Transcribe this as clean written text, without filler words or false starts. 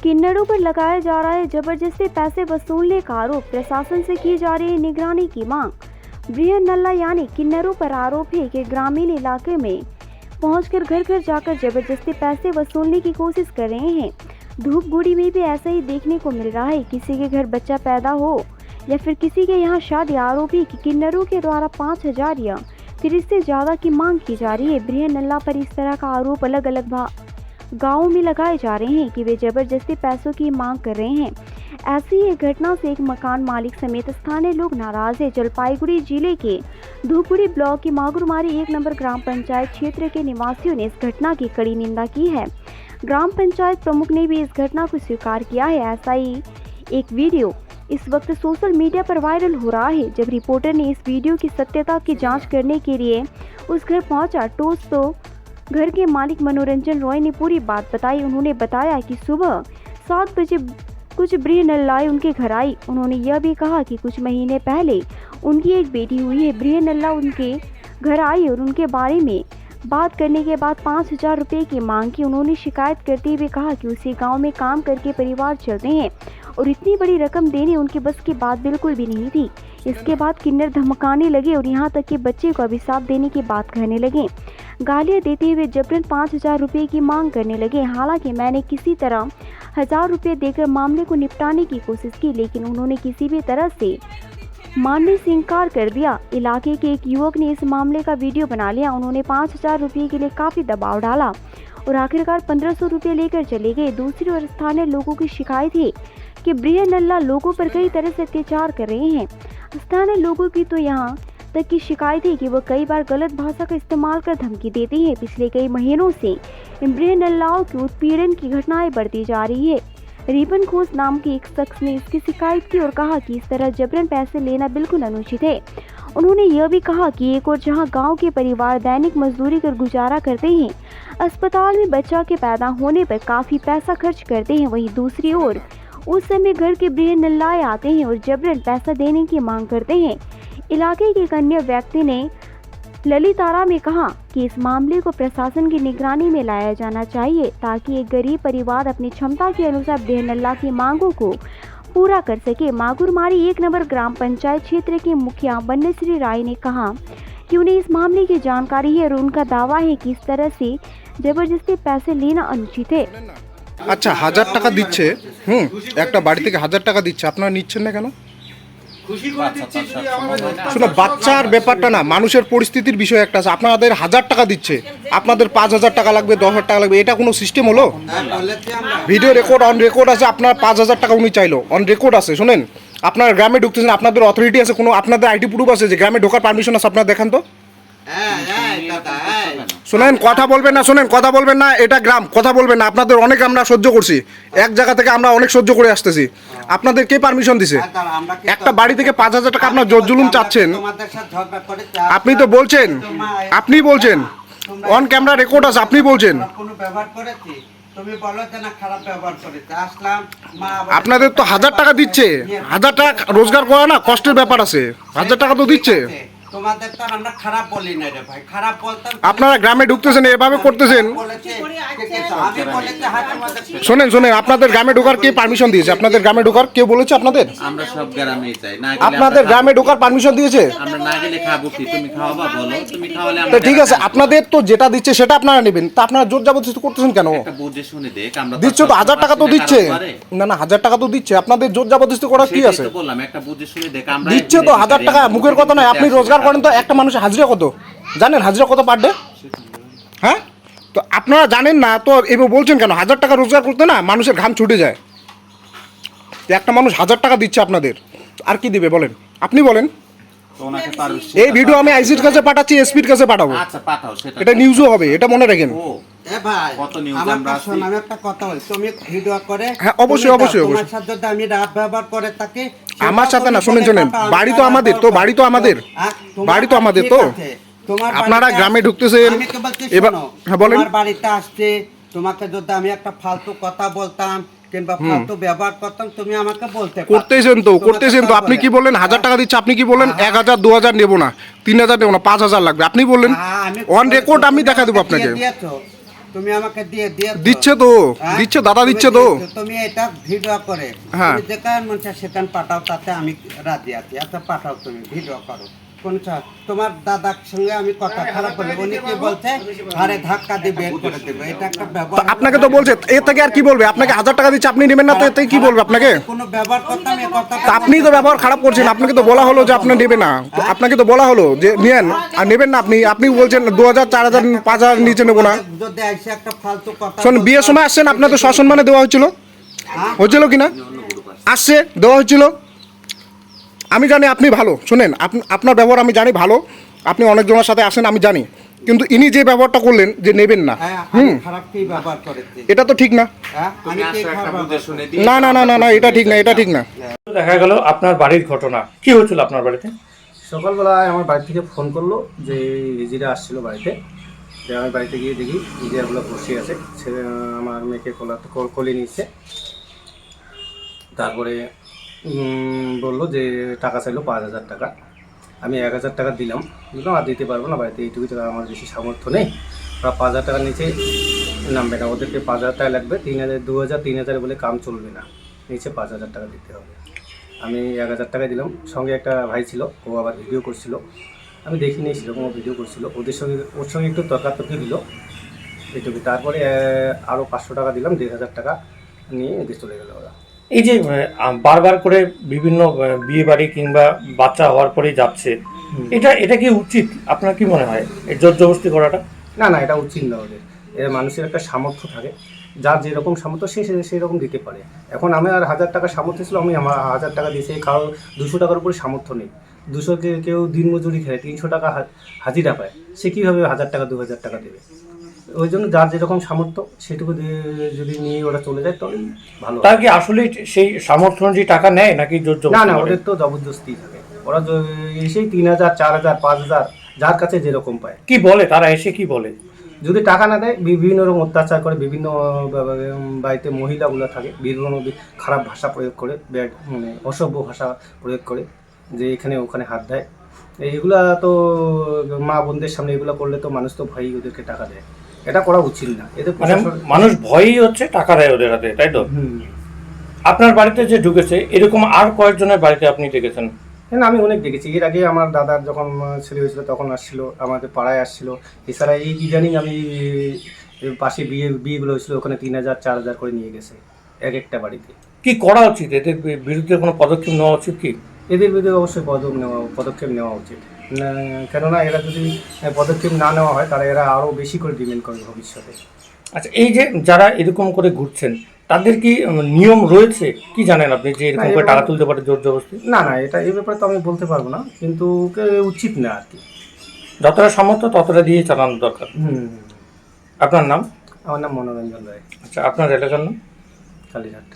किन्नरों पर लगाया जा रहा है जबरदस्ती पैसे वसूलने का आरोप, प्रशासन से की जा रही है निगरानी की मांग। बृहन्नला यानी किन्नरों पर आरोप है कि ग्रामीण इलाके में पहुंचकर घर घर जाकर जबरदस्ती पैसे वसूलने की कोशिश कर रहे हैं। धूपगुड़ी में भी ऐसा ही देखने को मिल रहा है। किसी के घर बच्चा पैदा हो या फिर किसी के यहाँ शादी, आरोपी कि किन्नरों के द्वारा 5,000 या फिर इससे ज्यादा की मांग की जा रही है। बृहन्नला पर इस तरह का आरोप अलग अलग गाँवों में लगाए जा रहे हैं कि वे जबरदस्ती पैसों की मांग कर रहे हैं। ऐसी ही एक घटना से एक मकान मालिक समेत स्थानीय लोग नाराज है। जलपाईगुड़ी जिले के धूपगुड़ी ब्लॉक की मागुरमारी 1 नंबर ग्राम पंचायत क्षेत्र के निवासियों ने इस घटना की कड़ी निंदा की है। ग्राम पंचायत प्रमुख ने भी इस घटना को स्वीकार किया है। ऐसा ही एक वीडियो इस वक्त सोशल मीडिया पर वायरल हो रहा है। जब रिपोर्टर ने इस वीडियो की सत्यता की जांच करने के लिए उस घर पहुंचा तो घर के मालिक मनोरंजन रॉय ने पूरी बात बताई। उन्होंने बताया कि सुबह 7 बजे कुछ बृहन्नलाएं उनके घर आई। उन्होंने यह भी कहा कि कुछ महीने पहले उनकी एक बेटी हुई है। बृहन्नला उनके घर आई और उनके बारे में बात करने के बाद 5,000 रुपये की मांग की। उन्होंने शिकायत करते हुए कहा कि उसी गांव में काम करके परिवार चलते हैं और इतनी बड़ी रकम देने उनके बस की बात बिल्कुल भी नहीं थी। इसके बाद किन्नर धमकाने लगे और यहाँ तक कि बच्चे को अभिशाप देने की बात कहने लगे। गालियाँ देते हुए जबरन 5,000 रुपये की मांग करने लगे। हालांकि मैंने किसी तरह 1,000 रुपये देकर मामले को निपटाने की कोशिश की, लेकिन उन्होंने किसी भी तरह से मानने से इनकार कर दिया। इलाके के एक युवक ने इस मामले का वीडियो बना लिया। उन्होंने 5,000 रुपये के लिए काफ़ी दबाव डाला और आखिरकार 1,500 रुपये लेकर चले गए। दूसरी ओर स्थानीय लोगों की शिकायत है कि बृहन्नला लोगों पर कई तरह से अत्याचार कर रहे हैं। स्थानीय लोगों की तो यहाँ तक की शिकायत है कि वह कई बार गलत भाषा का इस्तेमाल कर धमकी देते हैं। पिछले कई महीनों से इन बृहन्नलाओं के उत्पीड़न की घटनाएं बढ़ती जा रही है। रिबन खोज नाम के एक शख्स ने इसकी शिकायत की और कहा कि इस तरह जबरन पैसे लेना बिल्कुल अनुचित है। उन्होंने यह भी कहा कि एक और जहां गांव के परिवार दैनिक मजदूरी कर गुजारा करते हैं, अस्पताल में बच्चा के पैदा होने पर काफ़ी पैसा खर्च करते हैं, वहीं दूसरी ओर उस समय घर के बृहन्नलाएं आते हैं और जबरन पैसा देने की मांग करते हैं। इलाके के एक अन्य व्यक्ति ने ललितारा में कहा कि इस मामले को प्रशासन की निगरानी में लाया जाना चाहिए ताकि एक गरीब परिवार अपनी क्षमता के अनुसार बृहन्नला की मांगों को पूरा कर सके। मागुरमारी 1 नंबर ग्राम पंचायत क्षेत्र के मुखिया बन्नेश्री राय ने कहा कि उन्हें इस मामले की जानकारी है और उनका दावा है कि इस तरह से जबरदस्ती पैसे लेना अनुचित है। আচ্ছা 1,000 টাকা দিচ্ছে, একটা বাড়ি থেকে 1,000 টাকা দিচ্ছে, আপনারা নিচ্ছেন না কেন? শুনো, বাচ্চার ব্যাপারটা না, মানুষের পরিস্থিতির বিষয় একটা আছে। আপনাদের 1,000 টাকা দিচ্ছে, আপনাদের 5,000 টাকা লাগবে, 10,000 টাকা লাগবে, এটা কোনো সিস্টেম হলো? ভিডিও রেকর্ড অন রেকর্ড আছে, আপনার 5,000 টাকা উনি চাইলো, অন রেকর্ড আছে। শোনেন, আপনার গ্রামে ঢুকতেছেন, আপনাদের অথরিটি আছে, কোনো আপনাদের আইডি প্রুফ আছে যে গ্রামে ঢোকার পারমিশন আছে, আপনারা দেখান তো। শোনেন, কথা বলবেন না, শোনেন, কথা বলবেন না, এটা গ্রাম, কথা বলবেন না। আপনাদের অনেক আমরা সহ্য করছি, এক জায়গা থেকে আমরা অনেক সহ্য করে আসতেছি। আপনাদের কে পারমিশন দিছে? একটা বাড়ি থেকে 5,000 টাকা আপনার জোর জুলুম চাচ্ছেন। আপনি তো বলছেন, আপনি বলছেন অন ক্যামেরা রেকর্ড আছে, আপনি বলছেন আপনাদের তো 1,000 টাকা দিচ্ছে। 1,000 টাকা রোজগার করা না কষ্টের ব্যাপার আছে, 1,000 টাকা তো দিচ্ছে। আপনারা গ্রামে ঢুকতেছেন, এভাবে করতেছেন। শোনেন শোনেন, আপনাদের গ্রামে ঢোকার কে পারমিশন দিয়েছে? আপনাদের গ্রামে ঢোকার কেউ বলেছে আপনাদের? আমরা সব গ্রামেই চাই না। আপনাদের গ্রামে ঢোকার পারমিশন দিয়েছে? আমরা না গেলে খাবো কি? তুমি খাওয়াবা বলো, তুমি খাওয়ালে আমরা। ঠিক আছে, আপনাদের তো যেটা দিচ্ছে সেটা আপনারা নেবেন, তা আপনারা জোর জবরদস্তি করতেছেন কেন? একটা বুঝে শুনে দেখ, আমরা দিচ্ছে তো 1,000 টাকা তো দিচ্ছে। না না, 1,000 টাকা তো দিচ্ছে, আপনাদের জোর জবরদস্তি করা কি আছে? বললাম একটা বুঝে শুনে দেখ, আমরা দিচ্ছে তো 1,000 টাকা, মুখের কথা নয়। আপনি রোজগার করেন তো, একটা মানুষের হাজিরা কত জানেন? হাজিরা কত পার ডে? হ্যাঁ, তো আপনারা জানেন না তো এবার বলছেন কেন? 1,000 টাকা রোজগার করতে না মানুষের ঘাম ছুটে যায়। একটা মানুষ 1,000 টাকা দিচ্ছে আপনাদের, আর কি দিবে বলেন? আপনি বলেন। এই ভিডিও আমি আইসির কাছে পাঠাচ্ছি, এসপির কাছে পাঠাবো। আচ্ছা পাঠাও, সেটা এটা নিউজও হবে, এটা মনে রাখেন। কত নিউজ আমরা আছি। আমি একটা কথা বলি, তুমি ভিডিও করে। হ্যাঁ অবশ্যই অবশ্যই অবশ্যই। তোমার সাথে যদি আমি রাত ব্যবহার করে থাকি, আমার সাথে না, শুনেন শুনেন, বাড়ি তো আমাদের, তো বাড়ি তো আমাদের, বাড়ি তো আমাদের। তো আপনারা গ্রামে ঢুকতেছেন এবার। হ্যাঁ বলেন। তোমার বাড়িতে আসছে, তোমাকে যদি আমি একটা ফালতু কথা বলতাম কিংবা ফালতু ব্যবহার করতাম, তুমি আমাকে বলতে করতেছেন তো, করতেছেন তো। আপনি কি বললেন 1,000 টাকা দিচ্ছে, আপনি কি বললেন 1,000 2,000 নেবো না, 3,000 নেবো না, 5,000 লাগবে, আপনি বললেন। অন রেকর্ড আমি দেখা দেবো আপনাকে। তুমি আমাকে দিয়ে দিচ্ছে তো, হ্যাঁ? দিচ্ছে দাদা, তুমি দিচ্ছে তো। তুমি এটা ভিডিও করে হ্যাঁ। তুমি যেখানে মন চায় সেখানে পাঠাও, তাতে আমি রাজি আছি। আচ্ছা পাঠাও, তুমি ভিডিও করো। তোমার দাদার সঙ্গে আমি কথা খারাপ বলি, উনি কি বলছে আরে ধাক্কা দিয়ে বের করে দেবে, এটা একটা তো ব্যবহার। আপনাকে তো বলছে এর থেকে আর কি বলবে, আপনাকে 1000 টাকা দিচ্ছে আপনি নেবেন না, তো এর থেকে কি বলবে আপনাকে? কোনো ব্যবহার করতাম এই কথাটা। তা আপনি তো ব্যবহার খারাপ করছেন, আপনাকে তো বলা হলো যে আপনি নেবেন না, তো আপনাকে তো বলা হলো যে নিয়েন আর নেবেন না, আপনি বলছেন 2000 4000 5000 নিচে নেবো না। যদি আইসে একটা ফালতু কথা শোন, বিয়ের সময় আসছেন আপনার তো সসম্মানে দেওয়া হয়েছিল, হয়েছিল কিনা? আসছে, দেওয়া হয়েছিল। আমি জানি আপনি ভালো, শুনেন আপনার ব্যবহার আমি জানি ভালো, আপনি অনেকজনের সাথে আসেন আমি জানি, কিন্তু ইনি যে ব্যবহারটা করলেন যে নেবেন না, হ্যাঁ, আমি খারাপ কি ব্যবহার করেছি? এটা তো ঠিক না। হ্যাঁ, আমি কি একটা খারাপ বুঝে শুনে দিয়ে না না না না না, এটা ঠিক না, এটা ঠিক না। দেখা গেল আপনার বাড়ির ঘটনা কি হয়েছিল আপনার বাড়িতে? সকালবেলায় আমার বাড়ি থেকে ফোন করলো যে ইজিরা আসছিল বাড়িতে। যে আমি বাড়িতে গিয়ে দেখি ইজিরাগুলো বসে আছে, ছেলে আমার মেয়েকে কোলে নিচ্ছে। তারপরে বললো যে টাকা চাইলো 5000 টাকা। আমি 1000 টাকা দিলাম, আর দিতে পারবো না, বাড়িতে এইটুকু টাকা আমার বেশি সামর্থ্য নেই, ওরা 5000 টাকার নিচে নামবে না, ওদেরকে 5000 টাকা লাগবে, 3000 2000 3000 বলে কাম চলবে না, নিচে 5000 টাকা দিতে হবে। আমি 1000 টাকা দিলাম, সঙ্গে একটা ভাই ছিল, ও আবার ভিডিও করছিল, আমি দেখিনি সেরকম ও ভিডিও করছিল, ওর সঙ্গে একটু তর্কাতর্কি দিল এইটুকু। তারপরে আরও 500 টাকা দিলাম, 1500 টাকা নিয়ে এদের চলে গেলো ওরা। এই যে বারবার করে বিভিন্ন বিয়ে বাড়ি কিংবা বাচ্চা হওয়ার পরেই যাচ্ছে, এটা কি উচিত? আপনার কি মনে হয় এই জোর জবরদস্তি করাটা? না না, এটা উচিত না ওদের। এর মানুষের একটা সামর্থ্য থাকে, যার যেরকম সামর্থ্য সে সেই রকম দিতে পারে। এখন আমি আর 1000 টাকা সামর্থ্য ছিল, আমি আমার 1000 টাকা দিয়েছি, কারো 200 টাকার উপরে সামর্থ্য নেই। 200-কে কেউ দিনমজুরি খেলে 300 টাকা হাজিরা পায়, সে কীভাবে 1000 টাকা 2000 টাকা দেবে? ওই জন্য যার যেরকম সামর্থ্য সেটুকু দিয়ে যদি নিয়ে ওরা চলে যায় তাহলে ভালো। তার কি আসলে সেই সামর্থ্য অনুযায়ী টাকা নেয় নাকি জোর না জবরদস্তি না, করে? ওদের তো জবরদস্তি থাকে, ওরা এসেই 3000 4000 5000 যার কাছে যেরকম পায়। কি বলে তারা, এসে কি বলে? যদি টাকা না দেয় বিভিন্ন রকম অত্যাচার করে, বিভিন্ন বাড়িতে মহিলাগুলো থাকে, বিভিন্ন খারাপ ভাষা প্রয়োগ করে, মানে অসভ্য ভাষা প্রয়োগ করে, যে এখানে ওখানে হাত দেয়। এইগুলা তো মা বোনদের সামনে এগুলো করলে তো মানুষ তো ভয়ই ওদেরকে টাকা দেয়, এটা করা উচিত না। এদের মানে মানুষ ভয়ই হচ্ছে টাকা দেয় ওদের হাতে, তাই তো? আপনার বাড়িতে যে ঢুকেছে এরকম আর কয়েকজনের বাড়িতে আপনি দেখেছেন? হ্যাঁ, আমি অনেক দেখেছি। এর আগে আমার দাদার যখন ছেলে হয়েছিল তখন আসছিল, আমাদের পাড়ায় আসছিল। এছাড়া এই ইদানিং আমি পাশে বিয়েগুলো হয়েছিল, ওখানে 3000 4000 করে নিয়ে গেছে এক একটা বাড়িতে। কি করা উচিত? এদের বিরুদ্ধে কোনো পদক্ষেপ নেওয়া উচিত কি? এদের বিরুদ্ধে অবশ্যই পদক্ষেপ নেওয়া উচিত। কেননা এরা যদি পদক্ষেপ না নেওয়া হয় তাহলে এরা আরও বেশি করে ডিমান্ড করবে ভবিষ্যতে। আচ্ছা, এই যে যারা এরকম করে ঘুরছেন তাদের কি নিয়ম রয়েছে? কি জানেন আপনি যে এরকম করে টাকা তুলতে পারে জোর জবরদস্তি? না না, এটা এই ব্যাপারে তো আমি বলতে পারবো না, কিন্তু উচিত না আর কি। যতটা সামর্থ্য ততটা দিয়ে চালানো দরকার। হুম। আপনার নাম? আমার নাম মনোরঞ্জন রায়, আচ্ছা, আপনার এলাকার নাম? কালীঘাট।